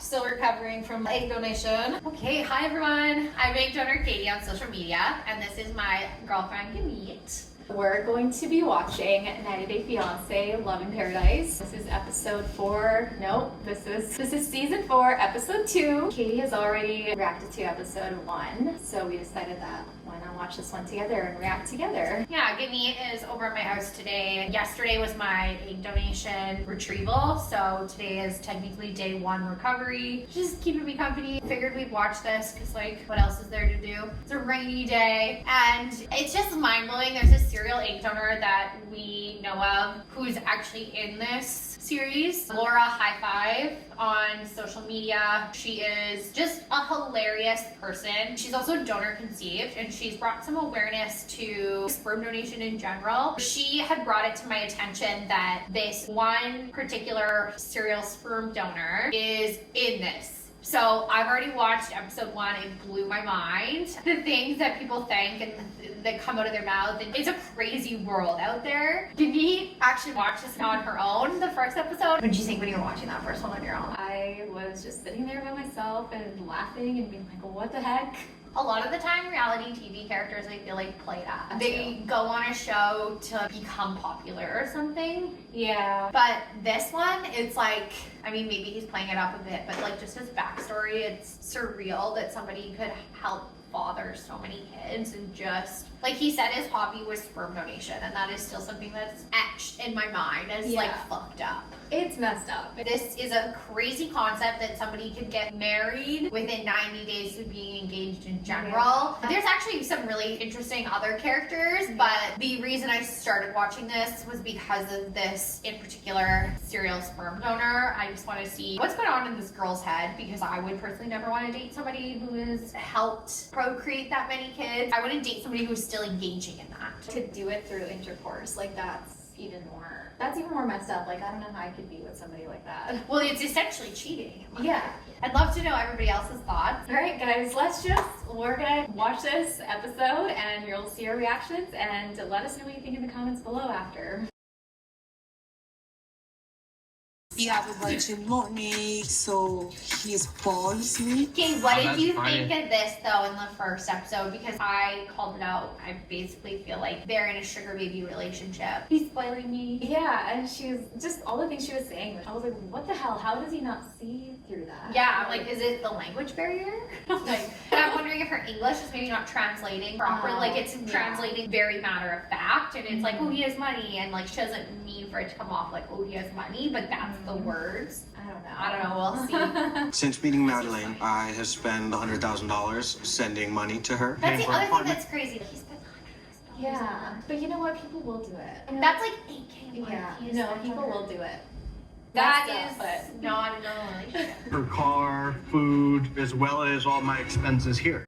Still recovering from egg donation. Okay, hi everyone. I'm egg donor Katie on social media, and this is my girlfriend Guneet. We're going to be watching 90 Day Fiancé, Love in Paradise. This is episode 4. Nope, this is season 4, episode 2. Katie has already reacted to episode 1, so we decided that why not watch this one together and react together. Yeah, Guneet is over at my house today. Yesterday was my egg donation retrieval, so today is technically day 1 recovery. Just keeping me company. Figured we'd watch this because, like, what else is there to do? It's a rainy day, and it's just mind-blowing. There's a serial egg donor that we know of who's actually in this series. Laura High Five on social media. She is just a hilarious person. She's also donor conceived, and she's brought some awareness to sperm donation in general. She had brought it to my attention that this one particular serial sperm donor is in this. So I've already watched episode 1. It blew my mind. The things that people think and that come out of their mouth. And it's a crazy world out there. Guneet actually watched this on her own, the first episode. What did you think when you were watching that first one on your own? I was just sitting there by myself and laughing and being like, what the heck? A lot of the time, reality TV characters, I feel like, play that. They go on a show to become popular or something. Yeah. But this one, it's like, I mean, maybe he's playing it up a bit, but like just his backstory, it's surreal that somebody could help father so many kids. And just like he said, his hobby was sperm donation, and that is still something that's etched in my mind as like fucked up. It's messed up. This is a crazy concept that somebody could get married within 90 days of being engaged in general. There's actually some really interesting other characters, but the reason I started watching this was because of this in particular serial sperm donor. I just want to see what's going on in this girl's head, because I would personally never want to date somebody who has helped procreate that many kids. I wouldn't date somebody who's still engaging in that. To do it through intercourse, like that's even more messed up. Like, I don't know how I could be with somebody like that. Well, it's essentially cheating. Yeah. I'd love to know everybody else's thoughts. All right, guys, we're gonna watch this episode and you'll see our reactions, and let us know what you think in the comments below after. We have a virgin money, so he's balls me. Okay, what did you think of this though in the first episode? Because I called it out. I basically feel like they're in a sugar baby relationship. He's spoiling me. Yeah, and she was just all the things she was saying. I was like, what the hell? How does he not see through that? Yeah, I'm like, is it the language barrier? Like, and I'm wondering if her English is maybe not translating properly. Like, it's translating very matter of fact, and it's like, oh, he has money, and like she doesn't mean for it to come off like, oh, he has money, but that's the words. I don't know, we'll see. Since meeting Madelein, I have spent $100,000 sending money to her. That's the other thing that's crazy. He spent $100,000. Yeah, but you know what? People will do it. And that's like $8K. Yeah, no, people will do it. That is not a normal relationship. Her car, food, as well as all my expenses here.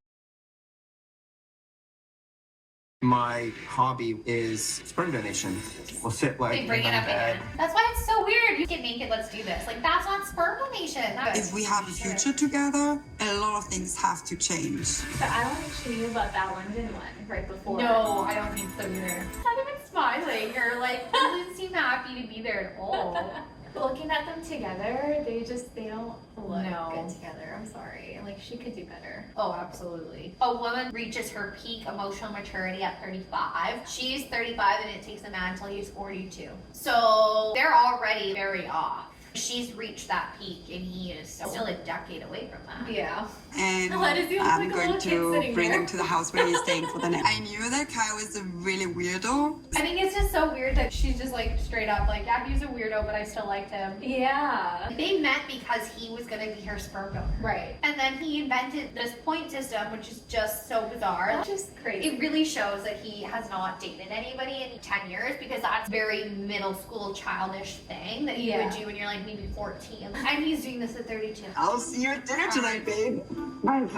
My hobby is sperm donation. We'll sit like They bring it up again. That's why it's so weird. You get naked, let's do this. Like, that's not sperm donation. If we have a future together, a lot of things have to change. But I don't think she knew about that London one right before. No, I don't think so either. Not even smiling or like doesn't seem happy to be there at all. Looking at them together, they don't look good together. I'm sorry. Like, she could do better. Oh, absolutely. A woman reaches her peak emotional maturity at 35. She's 35 and it takes a man until he's 42. So they're already very off. She's reached that peak and he is still a decade away from that. Yeah. And Why does he look I'm like a going little kid to bring here? him to the house where he's staying for the night. I knew that Kyle was a really weirdo. I think it's just so weird that she's just like straight up like, yeah, he's a weirdo, but I still liked him. Yeah. They met because he was gonna be her sperm donor. Right. And then he invented this point system, which is just so bizarre. That's just crazy. It really shows that he has not dated anybody in 10 years, because that's very middle school childish thing that you would do when you're like maybe 14. And he's doing this at 32. I'll see you at dinner tonight, babe.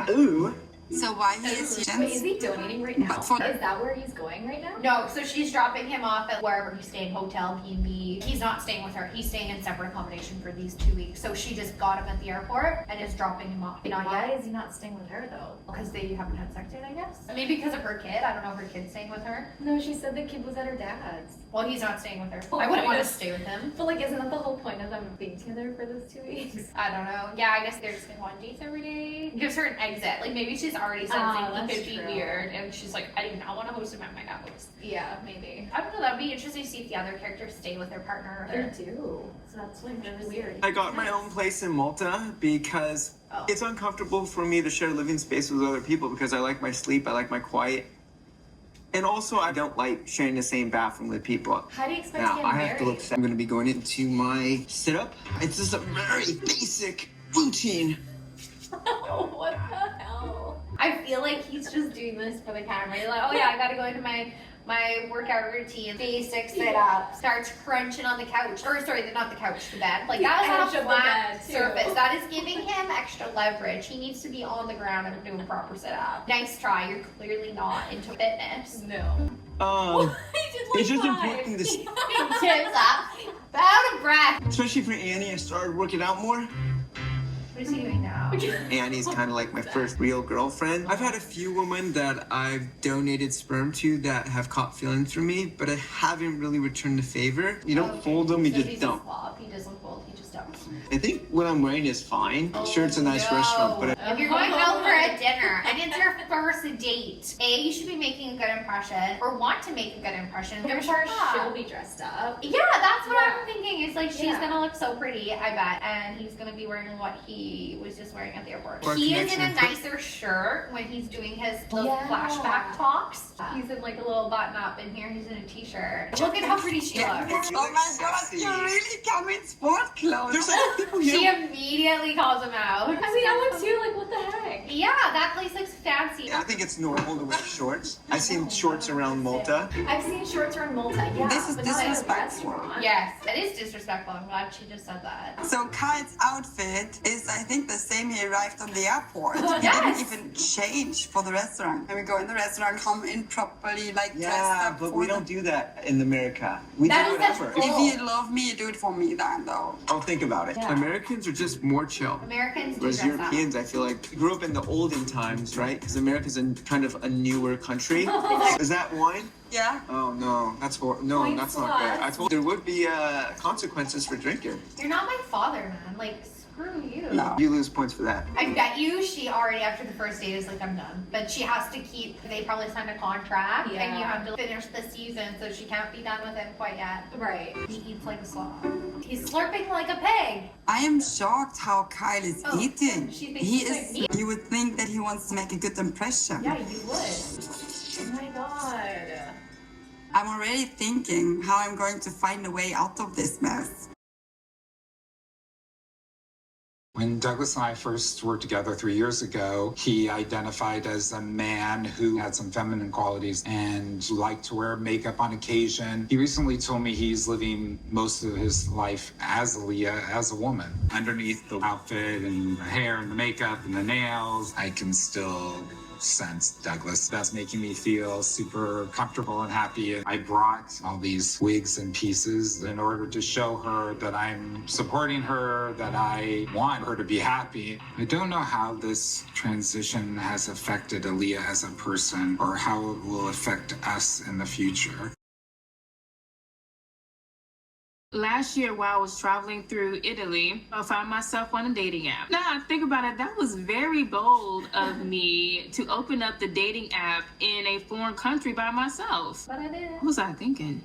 Ooh, So why he is Wait, is he donating right now? But for- Is that where he's going right now? No, so she's dropping him off at wherever he's staying, hotel, B&B. He's not staying with her. He's staying in separate accommodation for these 2 weeks. So she just got him at the airport and is dropping him off. Not Why yet. is he not staying with her though? Because they haven't had sex yet, I guess. Maybe because of her kid. I don't know if her kid's staying with her. No, she said the kid was at her dad's. Well, he's not staying with her. Oh, I wouldn't want to yes. stay with him. But like, isn't that the whole point of them being together for those 2 weeks? I don't know. Yeah, I guess they're just going to go on dates every day. Gives her an exit. Like maybe she's already sensing he could be weird, and she's like, I do not want to host him at my house. Yeah, maybe. I don't know. That'd be interesting to see if the other characters stay with their partner. Or They do. So that's like really weird. I got my own place in Malta because it's uncomfortable for me to share living space with other people because I like my sleep, I like my quiet. And also, I don't like sharing the same bathroom with people. How do you expect Now, to get I married? have to look. I'm going to be going into my sit-up. It's just a very basic routine. What the hell? I feel like he's just doing this for the camera. He's like, oh yeah, I gotta go into my workout routine, basic sit-up, starts crunching on the couch. Or sorry, not the couch, the bed. Like that edge is on of a the flat bed, too. surface. That is giving him extra leverage. He needs to be on the ground and doing proper sit-up. Nice try. You're clearly not into fitness. No. It's just important to, Tips up. Out of breath. especially for Annie. I started working out more. What is he doing now? Annie's kind of like my first real girlfriend. I've had a few women that I've donated sperm to that have caught feelings for me, but I haven't really returned the favor. You don't fold them, you So just he's dump. a swab. He doesn't fold. He just dumps. I think what I'm wearing is fine. Sure, it's a nice restaurant, but If you're going out for a dinner and it's your first date, A, you should be making a good impression or want to make a good impression. I'm Give sure her a she'll shot. be dressed up. Yeah, that's what Yeah. I'm thinking. It's like she's Yeah. gonna look so pretty, I bet, and he's gonna be wearing what he was just wearing at the airport. Or He is in a connection. nicer shirt when he's doing his little Yeah. flashback talks. He's in like a little button up in here. He's in a t-shirt. Look at how pretty she looks. Oh my god, you really come in sport clothes. there's like people She here. immediately calls him out. I mean, I would too. Like, what the heck? Yeah, that place looks fancy. I think it's normal to wear shorts. I've seen shorts around Malta. I've seen shorts around Malta. Yeah, This is but not at a disrespectful. restaurant. Yes, it is disrespectful. I'm glad she just said that. So Kyle's outfit is, I think, the same he arrived on the airport. He Yes. didn't even change for the restaurant. And we go in the restaurant, come in properly, like dressed Yeah, up but for we the- don't do that in America. We That do is such whatever. bull. If you love me, you do it for me then, though. I'll think about it. Yeah. Americans are just more chill. Americans do Whereas dress up. Europeans, I feel like, grew up in the olden times, right? Because America's in kind of a newer country. Is that wine? Yeah. Oh no, that's no, Point that's not good. I plus. told there would be consequences for drinking. You're not my father, man. Like, screw you. No. You lose points for that. I bet you she already, after the first date, is like, I'm done. But she has to keep, they probably signed a contract, and you Yeah. have to finish the season, so she can't be done with it quite yet. Right. He eats like a slob. He's slurping like a pig. I am shocked how Kyle is Oh, eating. she thinks He he's is. like me. You would think that he wants to make a good impression. Yeah, you would. Oh my god. I'm already thinking how I'm going to find a way out of this mess. When Douglas and I first worked together 3 years ago, he identified as a man who had some feminine qualities and liked to wear makeup on occasion. He recently told me he's living most of his life as Alliya, as a woman. Underneath the outfit and the hair and the makeup and the nails, I can still sense Douglas. That's making me feel super comfortable and happy. I brought all these wigs and pieces in order to show her that I'm supporting her, that I want her to be happy. I don't know how this transition has affected Alliya as a person or how it will affect us in the future. Last year, while I was traveling through Italy, I found myself on a dating app. Now I think about it, that was very bold of me to open up the dating app in a foreign country by myself. But I did. What was I thinking?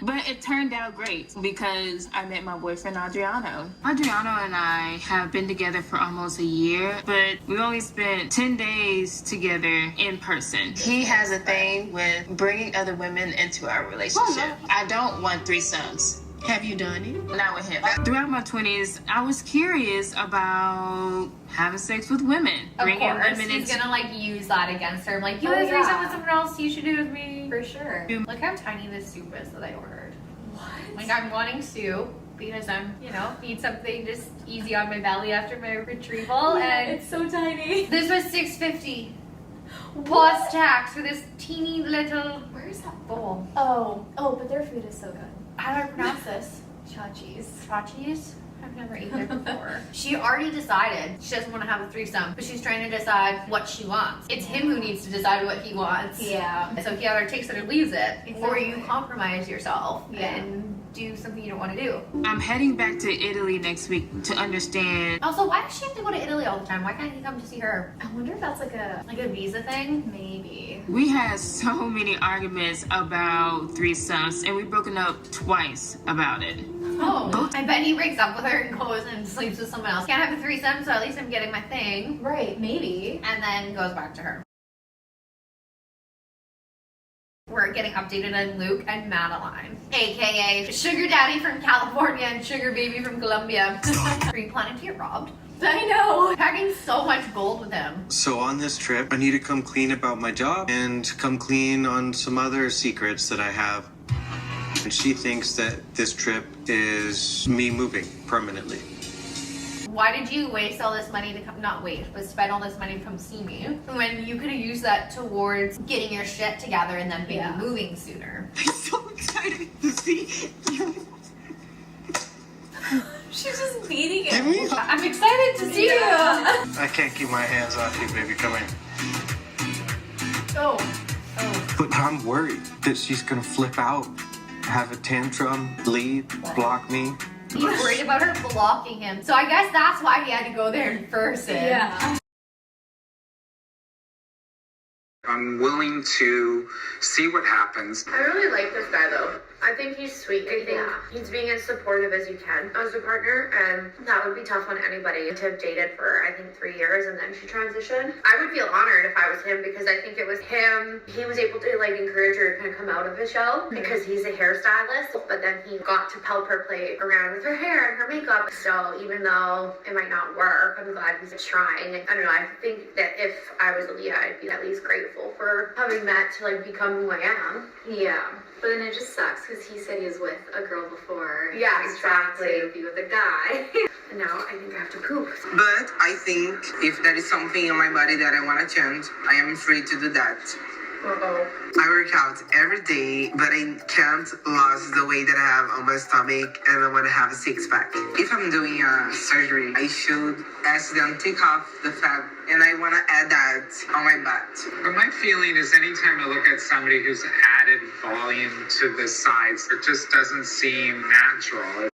But it turned out great because I met my boyfriend, Adriano. Adriano and I have been together for almost a year, but we only spent 10 days together in person. He has a thing with bringing other women into our relationship. I don't want threesomes. Have you done it? Not with him. Throughout my 20s, I was curious about having sex with women. Of bringing course, women he's into... gonna like use that against her. Like, you Oh, had a threesome yeah. with someone else, you should do it with me. For sure. Look how tiny this soup is that I ordered. What? Like, I'm wanting soup. because I'm, need something just easy on my belly after my retrieval. And it's so tiny. this was $6.50 plus tax for this teeny little. Where's that bowl? Oh, but their food is so good. How do I pronounce this? Chachis. Chachis? I've never eaten it before. She already decided she doesn't want to have a threesome, but she's trying to decide what she wants. It's him who needs to decide what he wants. Yeah. So he either takes it or leaves it, or you Exactly. compromise yourself Yeah. and do something you don't want to do. I'm heading back to Italy next week to understand. Also, why does she have to go to Italy all the time? Why can't he come to see her? I wonder if that's like a visa thing? maybe. We had so many arguments about threesomes, and we've broken up twice about it. Oh, I bet he breaks up with her and goes and sleeps with someone else. Can't have a threesome, so at least I'm getting my thing. Right, maybe. And then goes back to her. We're getting updated on Luke and Madelein, aka Sugar Daddy from California and Sugar Baby from Colombia. Are you planning to get robbed? I know. Packing so much gold with him. So on this trip, I need to come clean about my job and come clean on some other secrets that I have. And she thinks that this trip is me moving permanently. Why did you waste all this money to come, not waste, but spend all this money to come see me when you could have used that towards getting your shit together and then maybe moving sooner? I'm so excited to see you. She's just beating Give him. me. I'm excited to see you. I can't keep my hands off you, baby. Come in. Oh. But I'm worried that she's gonna flip out, have a tantrum, leave, block me. He's worried about her blocking him. So I guess that's why he had to go there in person. Yeah. I'm willing to see what happens. I really like this guy though. I think he's sweet. I think he's being as supportive as you can as a partner, and that would be tough on anybody to have dated for I think 3 years and then she transitioned. I would feel honored if I was him because I think it was him. He was able to like encourage her to kind of come out of his shell because he's a hairstylist, but then he got to help her play around with her hair and her makeup. So even though it might not work, I'm glad he's trying. I don't know. I think that if I was Alliya, I'd be at least grateful for having met to like become who I am. Yeah, but then it just sucks because he said he was with a girl before. Yeah, He's trying exactly. to be with a guy. And now I think I have to poop. But I think if there is something in my body that I want to change, I am free to do that. Uh-oh. I work out every day, but I can't lose the weight that I have on my stomach, and I want to have a six-pack. If I'm doing a surgery, I should ask them to take off the fat, and I want to add that on my butt. But my feeling is anytime I look at somebody who's added volume to the sides, it just doesn't seem natural.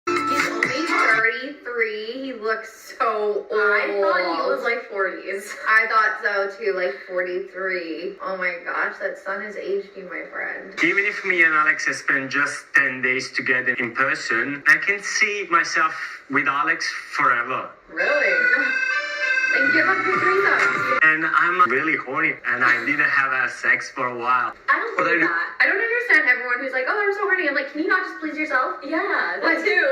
He's only 33. He looks so old. I thought he was like 40s. I thought so too, like 43. Oh my gosh, that sun has aged you, my friend. Even if me and Alex have spent just 10 days together in person, I can see myself with Alex forever. Really? Then give up your threesomes. And I'm really horny, and I didn't have sex for a while. I don't believe that. I don't understand everyone who's like, oh, I'm so horny. I'm like, can you not just please yourself? Yeah, that What? too.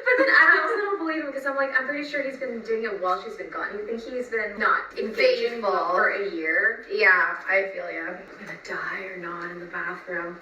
But then I also don't believe him because I'm like, I'm pretty sure he's been doing it while she's been gone. You think he's been not engaging for a year? Yeah, I feel ya. I'm gonna die or not in the bathroom.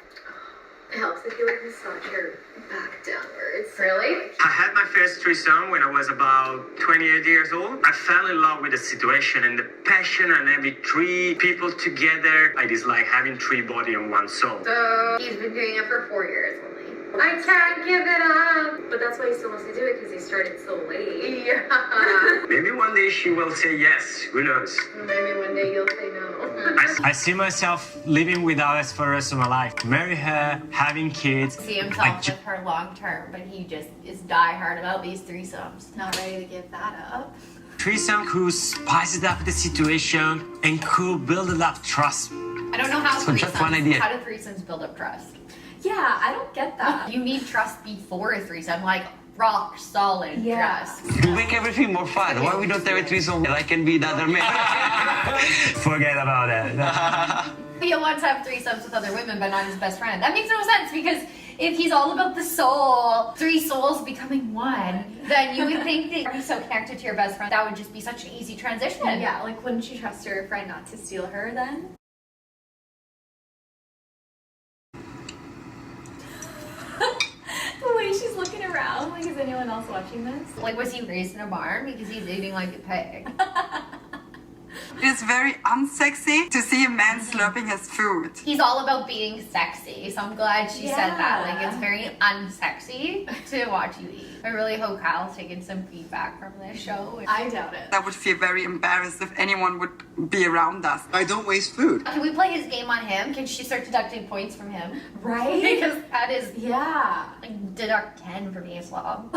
It helps if you like massage your back downwards. Really? I had my first threesome when I was about 28 years old. I fell in love with the situation and the passion and having 3 people together. I dislike having 3 bodies on one soul. So he's been doing it for 4 years only. I can't give it up. But that's why he still wants to do it because he started so late. Yeah. Maybe one day she will say yes. Who knows? Maybe one day you'll say no. I see myself living with Alice for the rest of my life. Marry her, having kids. See himself with her long term, but he just is diehard about these threesomes. Not ready to give that up. Threesome could spice it up the situation and could build up trust. I don't know how So just one idea. How do threesomes build up trust? Yeah, I don't get that. You need trust before a threesome, like rock solid trust. To make everything more fun, why we don't have a threesome and I can be the other man? Forget about it. He'll want to have threesomes with other women, but not his best friend. That makes no sense because if he's all about the soul, 3 souls becoming one, then you would think that you'd be so connected to your best friend. That would just be such an easy transition. Yeah, like wouldn't you trust your friend not to steal her then? else watching this? Like, was he raised in a barn? Because he's eating like a pig. It's very unsexy to see a man slurping his food. He's all about being sexy, so I'm glad she said that. Like, it's very unsexy to watch you eat. I really hope Kyle's taken some feedback from this show. I doubt it. I would feel very embarrassed if anyone would be around us. I don't waste food. Can we play his game on him? Can she start deducting points from him? Right? Because that is, Yeah. like, deduct 10 for being a slob.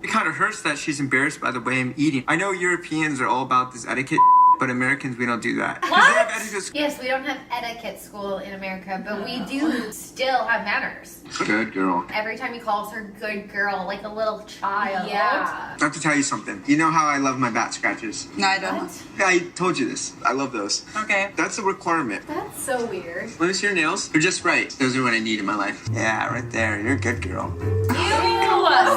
It kind of hurts that she's embarrassed by the way I'm eating. I know Europeans are all about this etiquette, but Americans, we don't do that. 'Cause they have etiquette. Yes, we don't have etiquette school in America, but we do still have manners. Good girl. Every time he calls her good girl, like a little child. Yeah. I have to tell you something. You know how I love my back scratches? No, I don't. I told you this. I love those. Okay. That's a requirement. That's so weird. Let me see your nails. They're just right. Those are what I need in my life. Yeah, right there. You're a good girl. Ew!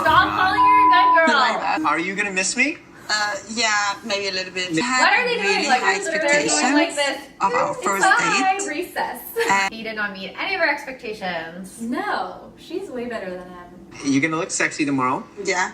Stop calling her a good girl. Like that. Are you gonna miss me? Yeah, maybe a little bit. What are they doing? Really Like, high they're doing expectations like this. of our first Bye, date. recess. He did not meet any of her expectations. No, she's way better than him. You gonna look sexy tomorrow? Yeah.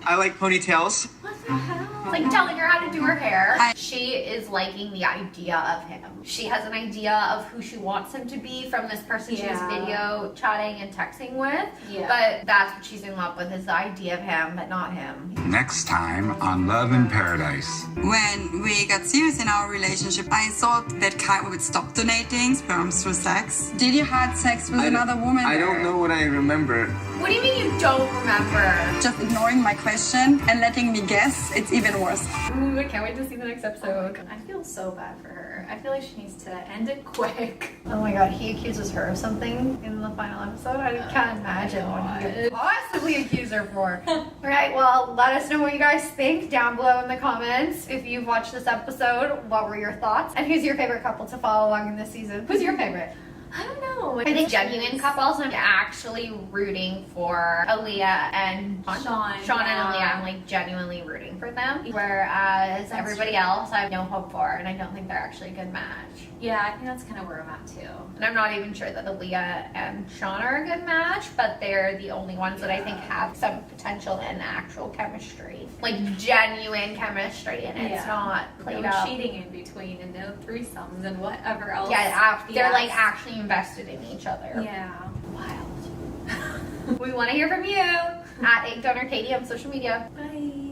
I like ponytails. What the hell? It's like telling her how to do her hair. She is liking the idea of him. She has an idea of who she wants him to be from this person she's video chatting and texting with. Yeah. But that's what she's in love with, is the idea of him, but not him. Next time on Love in Paradise. When we got serious in our relationship, I thought that Kyle would stop donating sperms for sex. Did you had sex with another woman? I don't know what I remember. What do you mean you don't remember? Just ignoring my question and letting me guess, it's even worse. Ooh, I can't wait to see the next episode. I feel so bad for her. I feel like she needs to end it quick. Oh my god, he accuses her of something in the final episode. I can't imagine what he could possibly accuse her for. Alright, well, let us know what you guys think down below in the comments. If you've watched this episode, what were your thoughts? And who's your favorite couple to follow along in this season? Who's your favorite? I don't know. I think genuine couples, I'm actually rooting for Alliya and Shawn and Alliya. I'm like genuinely rooting for them. Whereas everybody else, I have no hope for, and I don't think they're actually a good match. Yeah, I think that's kind of where I'm at too. And I'm not even sure that Alliya and Shawn are a good match, but they're the only ones that I think have some potential and actual chemistry. Like genuine chemistry, and it's not played no out. cheating in between and no threesomes and whatever else. Yeah, they're like actually invested in each other. Yeah. Wild. We want to hear from you at @DonorKatie on social media. Bye.